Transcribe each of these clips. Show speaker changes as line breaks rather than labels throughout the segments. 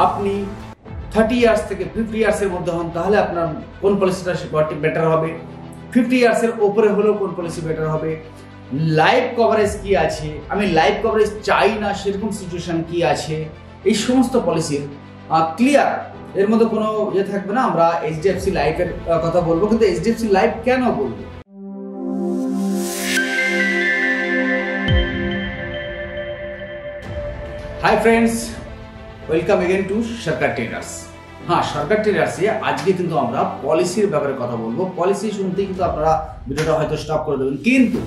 আপনি 30 ইয়ার্স থেকে 50 ইয়ার্সের মধ্যে হন তাহলে আপনার কোন পলিসিটা বেটার হবে, 50 ইয়ার্সের উপরে হলেও কোন পলিসি বেটার হবে, লাইফ কভারেজ কি আছে, আমি লাইফ কভারেজ চাই না সেরকম সিচুয়েশন কি আছে, এই সমস্ত পলিসির ক্লিয়ার, এর মধ্যে কোনো ইয়ে থাকবে না। আমরা এইচডিএফসি লাইফের কথা বলবো, কিন্তু এইচডিএফসি লাইফ কেন বলবো? Hi friends, welcome again two সরকার ট্রেডার্স। হ্যাঁ, সরকার ট্রেডার্সে আজকে কিন্তু আমরা পলিসির ব্যাপারে কথা বলবো। পলিসি শুনতেই কিন্তু আপনারা ভিডিওটা হয়তো স্টপ করে দেবেন, কিন্তু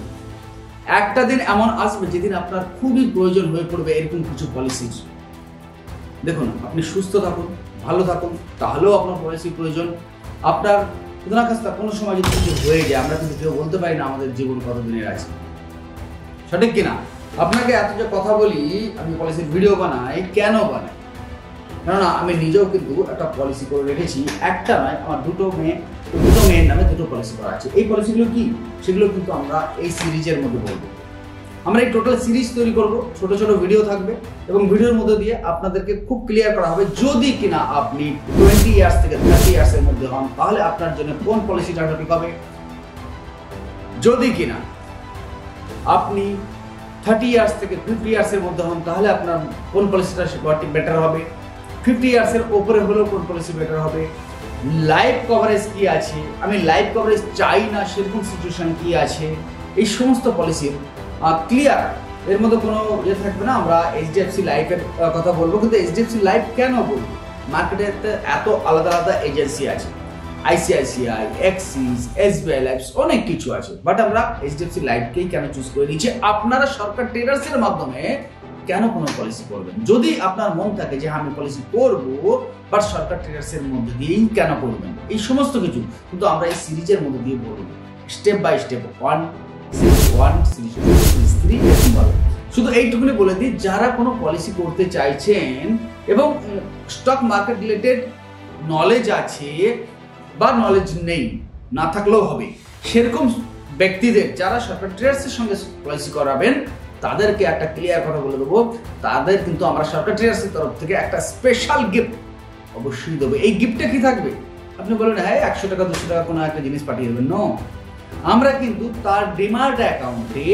একটা দিন এমন আসবে যেদিন আপনার খুবই প্রয়োজন হয়ে পড়বে এরকম কিছু পলিসির। দেখুন, আপনি সুস্থ থাকুন, ভালো থাকুন, তাহলেও আপনার পলিসি প্রয়োজন। আপনার কোথাও কাজটা কোনো সময় যদি কিছু হয়ে যায়, আমরা কিন্তু কেউ বলতে পারি না আমাদের জীবন কতদিনের আছে, সঠিক কিনা? আপনাকে এত যে কথা বলি, আমি পলিসির ভিডিও বানাই, কেন বানাই? কেননা আমি নিজেও কিন্তু একটা পলিসি করে রেখেছি, একটা নয়, আমার দুটো মেয়ের নামে দুটো পলিসি করা আছে। এই পলিসিগুলো কি, সেগুলো কিন্তু আমরা এই সিরিজের মধ্যে বলবো। আমরা এই টোটাল সিরিজ তৈরি করব, ছোট ছোট ভিডিও থাকবে এবং ভিডিওর মধ্যে দিয়ে আপনাদেরকে খুব ক্লিয়ার করা হবে যদি কিনা আপনি 20 ইয়ার্স থেকে 30 ইয়ার্সের মধ্যে হন তাহলে আপনার জন্য কোন পলিসিটা ঠিক হবে, যদি কিনা আপনি 30 ইয়ার্স থেকে 50 ইয়ার্সের মধ্যে হন তাহলে আপনার কোন পলিসিটা বেটার হবে, 50 ইয়ার্সের উপরে হলেও কোন পলিসি বেটার হবে, লাইফ কভারেজ কি আছে, আমি লাইফ কভারেজ চাই না সেরকম সিচুয়েশন কি আছে, এই সমস্ত পলিসির ক্লিয়ার, এর মধ্যে কোনো ইয়ে থাকবে না। আমরা এইচডিএফসি লাইফের কথা বলবো, কিন্তু এইচডিএফসি লাইফ কেন বলবো? মার্কেটে এত আলাদা আলাদা এজেন্সি আছে, আইসিআইসিআই, এক্সিস, এসবিআই লাইফ, অনেক কিছু আছে, বাট আমরা এইচডিএফসি লাইফকেই কেন চুজ করে নিয়েছি? আপনারা সরকার ট্রেডার্সের মাধ্যমে কেন কোনো পলিসি করবেন? যদি আপনার মন থাকে যে আমি পলিসি করবো, বাট সরকার ট্রেডার্সের মধ্যে দিয়েই কেন করবেন? এই সমস্ত কিছু কিন্তু আমরা এই সিরিজের মধ্যে দিয়ে বলবো, step by step, series 1, series 2, series 3 এরকম ভাবে। শুধু এইটুকুনি বলে দিই, যারা কোনো পলিসি করতে চাইছেন এবং স্টক মার্কেট রিলেটেড নলেজ আছে বা নলেজ নেই, না থাকলেও হবে, সেরকম ব্যক্তিদের যারা সরকার ট্রেডার্সের সঙ্গে পলিসি করাবেন তাদেরকে একটা ক্লিয়ার কথা বলে দেবো, তাদের কিন্তু আমরা সরকার ট্রেডার্সের তরফ থেকে একটা স্পেশাল গিফট অবশ্যই দেবো। এই গিফটটা কি থাকবে? আপনি বলবেন হ্যাঁ 100 টাকা 200 টাকা কোনো একটা জিনিস পাঠিয়ে দেবেন। নো, আমরা কিন্তু তার ডিমার্ট অ্যাকাউন্টে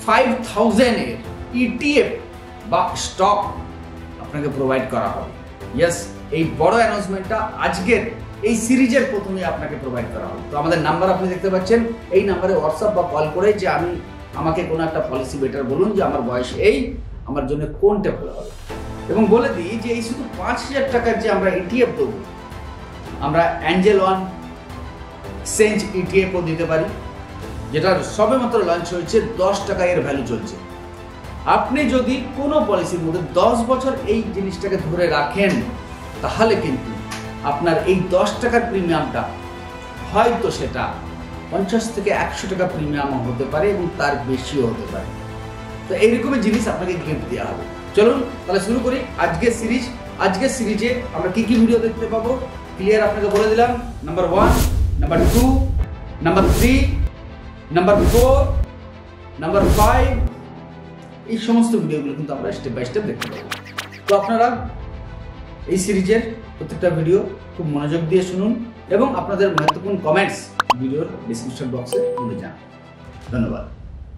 5000 এর ইটিএফ বা স্টক আপনাকে প্রোভাইড করা হবে। ইয়েস, এই বড় অ্যানাউন্সমেন্টটা আজকের এই সিরিজের প্রথমে আপনাকে প্রোভাইড করা হবে। তো আমাদের নাম্বার আপনি দেখতে পাচ্ছেন, এই নাম্বারে হোয়াটসঅ্যাপ বা কল করে যে আমাকে কোনো একটা পলিসি বেটার বলুন, যে আমার বয়স এই, আমার জন্য কোনটা ভালো হবে, এবং বলে দিই যে এই শুধু 5000 টাকার যে আমরা ইটিএফ দেবো, আমরা অ্যাঞ্জেল ওয়ান এক্সচেঞ্জ ইটিএফও দিতে পারি, যেটা সবে মাত্র লঞ্চ হয়েছে, 10 টাকা এর ভ্যালু চলছে। আপনি যদি কোনো পলিসির মধ্যে 10 বছর এই জিনিসটাকে ধরে রাখেন তাহলে কিন্তু আপনার এই 10 টাকার প্রিমিয়ামটা হয়তো সেটা 50 থেকে 100 টাকা প্রিমিয়াম হতে পারে এবং তার বেশিও হতে পারে। তো এইরকমের জিনিস আপনাকে গিফট দেওয়া হবে। চলুন তাহলে শুরু করি আজকের সিরিজ। আজকের সিরিজে আমরা কি কি ভিডিও দেখতে পাবো ক্লিয়ার আপনাকে বলে দিলাম। Number 1, number 2, number 3, number 4, number 5, এই সমস্ত ভিডিওগুলো কিন্তু আমরা স্টেপ বাই স্টেপ দেখতে পাবো। তো আপনারা এই সিরিজের প্রত্যেকটা ভিডিও খুব মনোযোগ দিয়ে শুনুন এবং আপনাদের মহত্বপূর্ণ কমেন্টস ভিডিওর ডিসক্রিপশন বক্সে জানান। ধন্যবাদ।